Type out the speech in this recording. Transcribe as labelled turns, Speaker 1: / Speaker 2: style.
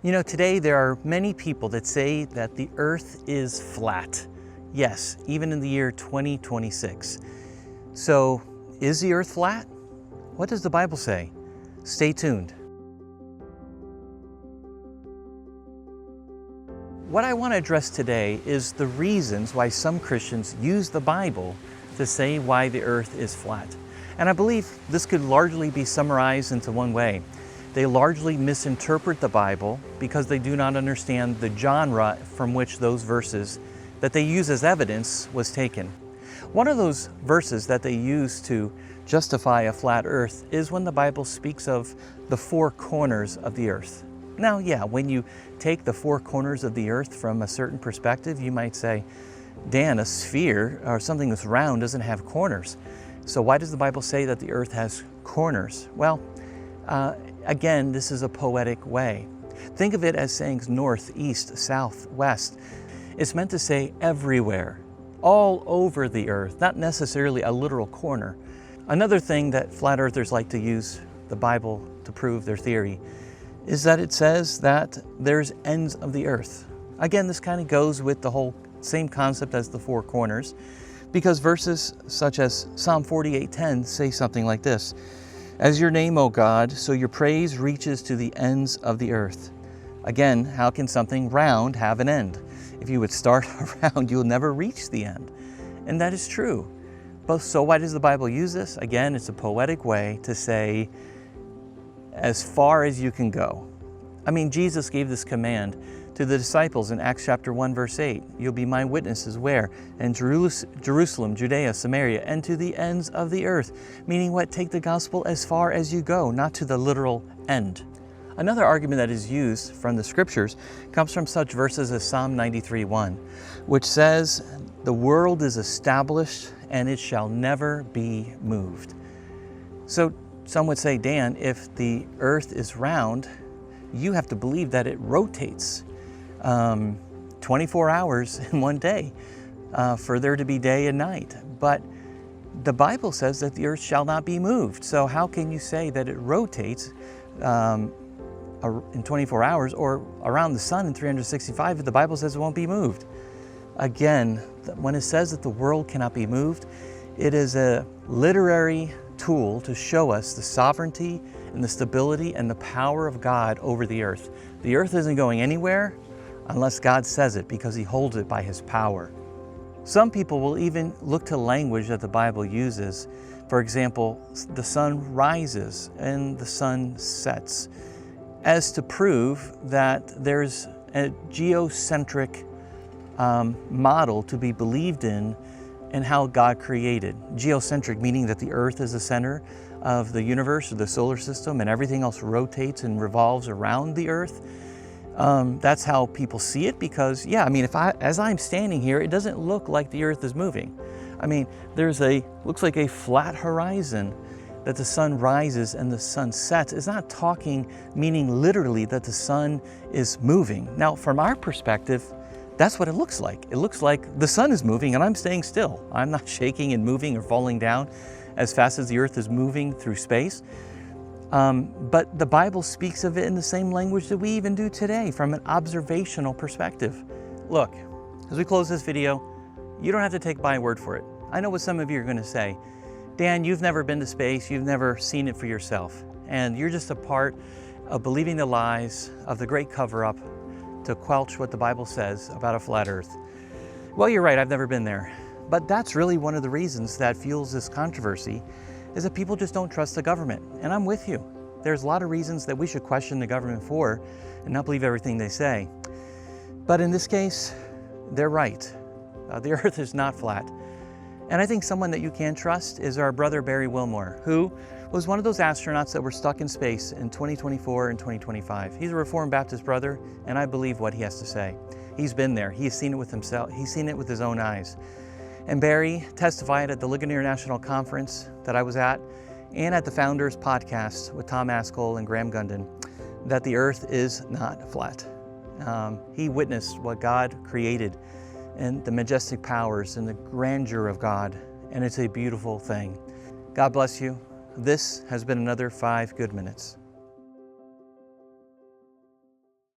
Speaker 1: You know, today there are many people that say that the earth is flat. Yes, even in the year 2026. So, is the earth flat? What does the Bible say? Stay tuned. What I want to address today is the reasons why some Christians use the Bible to say why the earth is flat. And I believe this could largely be summarized into one way. They largely misinterpret the Bible because they do not understand the genre from which those verses that they use as evidence was taken. One of those verses that they use to justify a flat earth is when the Bible speaks of the four corners of the earth. Now, yeah, when you take the four corners of the earth from a certain perspective, you might say, Dan, a sphere or something that's round doesn't have corners. So why does the Bible say that the earth has corners? Well, again, this is a poetic way. Think of it as saying north, east, south, west. It's meant to say everywhere, all over the earth, not necessarily a literal corner. Another thing that flat earthers like to use the Bible to prove their theory is that it says that there's ends of the earth. Again, this kind of goes with the whole same concept as the four corners, because verses such as Psalm 48:10 say something like this: "As your name, O God, so your praise reaches to the ends of the earth." Again, how can something round have an end? If you would start around, you'll never reach the end. And that is true. But so why does the Bible use this? Again, it's a poetic way to say, as far as you can go. I mean, Jesus gave this command to the disciples in Acts chapter 1, verse 8. You'll be my witnesses where? In Jerusalem, Judea, Samaria, and to the ends of the earth. Meaning what? Take the gospel as far as you go, not to the literal end. Another argument that is used from the scriptures comes from such verses as Psalm 93:1, which says, "The world is established and it shall never be moved." So some would say, Dan, if the earth is round, you have to believe that it rotates 24 hours in one day for there to be day and night. But the Bible says that the earth shall not be moved. So how can you say that it rotates in 24 hours or around the sun in 365 if the Bible says it won't be moved? Again, when it says that the world cannot be moved, it is a literary tool to show us the sovereignty and the stability and the power of God over the earth. The earth isn't going anywhere unless God says it, because He holds it by His power. Some people will even look to language that the Bible uses. For example, the sun rises and the sun sets, as to prove that there's a geocentric model to be believed in and how God created. Geocentric meaning that the earth is the center of the universe or the solar system and everything else rotates and revolves around the earth. That's how people see it, because yeah, I mean, as I'm standing here, it doesn't look like the earth is moving. I mean, looks like a flat horizon that the sun rises and the sun sets. It's not talking, meaning literally that the sun is moving. Now, from our perspective, that's what it looks like. It looks like the sun is moving and I'm staying still. I'm not shaking and moving or falling down as fast as the earth is moving through space. But the Bible speaks of it in the same language that we even do today, from an observational perspective. Look, as we close this video, you don't have to take my word for it. I know what some of you are going to say. Dan, you've never been to space, you've never seen it for yourself, and you're just a part of believing the lies of the great cover-up to quelch what the Bible says about a flat earth. Well, you're right, I've never been there. But that's really one of the reasons that fuels this controversy, is that people just don't trust the government. And I'm with you. There's a lot of reasons that we should question the government for and not believe everything they say. But in this case, they're right. The earth is not flat. And I think someone that you can trust is our brother Barry Wilmore, who was one of those astronauts that were stuck in space in 2024 and 2025. He's a Reformed Baptist brother, and I believe what he has to say. He's been there. He's seen it with himself. He's seen it with his own eyes. And Barry testified at the Ligonier National Conference that I was at, and at the Founders Podcast with Tom Askell and Graham Gundin, that the earth is not flat. He witnessed what God created and the majestic powers and the grandeur of God, and it's a beautiful thing. God bless you. This has been another 5 Good Minutes.